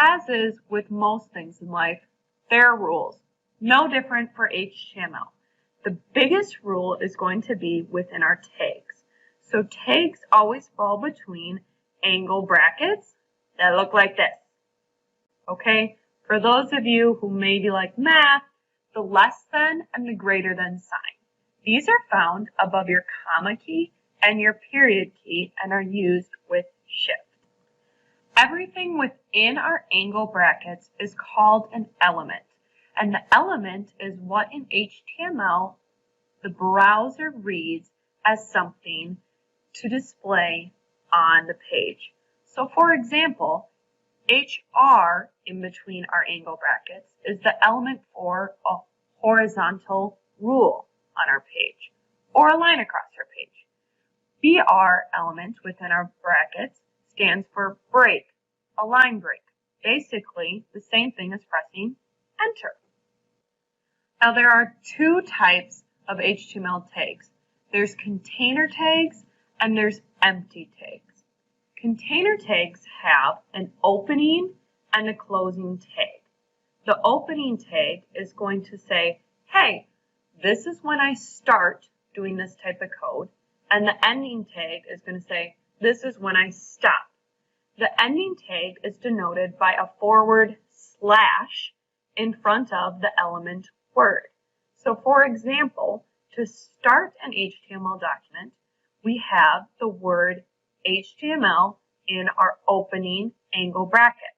as is with most things in life, there are rules. No different for HTML. The biggest rule is going to be within our tags. So tags always fall between angle brackets that look like this. Okay? For those of you who maybe like math, the less than and the greater than sign. These are found above your comma key and your period key and are used with shift. Everything within our angle brackets is called an element. And the element is what in HTML the browser reads as something to display on the page. So for example, HR in between our angle brackets is the element for a horizontal rule on our page or a line across our page. BR element within our brackets stands for break, a line break. Basically the same thing as pressing enter. Now there are two types of HTML tags. There's container tags and there's empty tags. Container tags have an opening and a closing tag. The opening tag is going to say, hey, this is when I start doing this type of code. And the ending tag is going to say, this is when I stop. The ending tag is denoted by a forward slash in front of the element word. So for example, to start an HTML document, we have the word HTML in our opening angle brackets.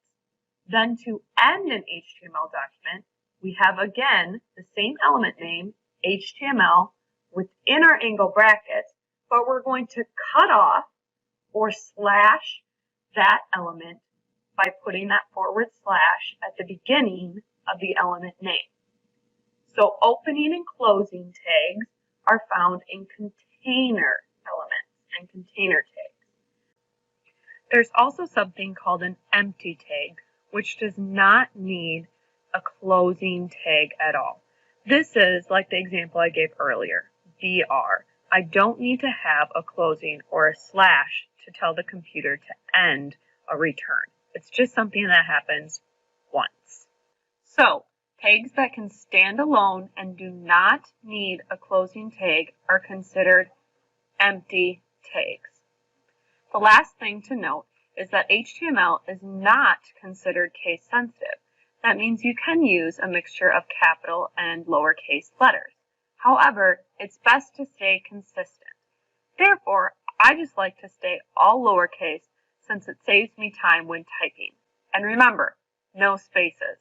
Then to end an HTML document, we have again the same element name, HTML, within our angle brackets, but we're going to cut off or slash that element by putting that forward slash at the beginning of the element name. So opening and closing tags are found in container elements and container tags. There's also something called an empty tag, which does not need a closing tag at all. This is like the example I gave earlier, BR. I don't need to have a closing or a slash to tell the computer to end a return. It's just something that happens once. So, tags that can stand alone and do not need a closing tag are considered empty tags. The last thing to note is that HTML is not considered case sensitive. That means you can use a mixture of capital and lowercase letters. However, it's best to stay consistent. Therefore, I just like to stay all lowercase since it saves me time when typing. And remember, no spaces.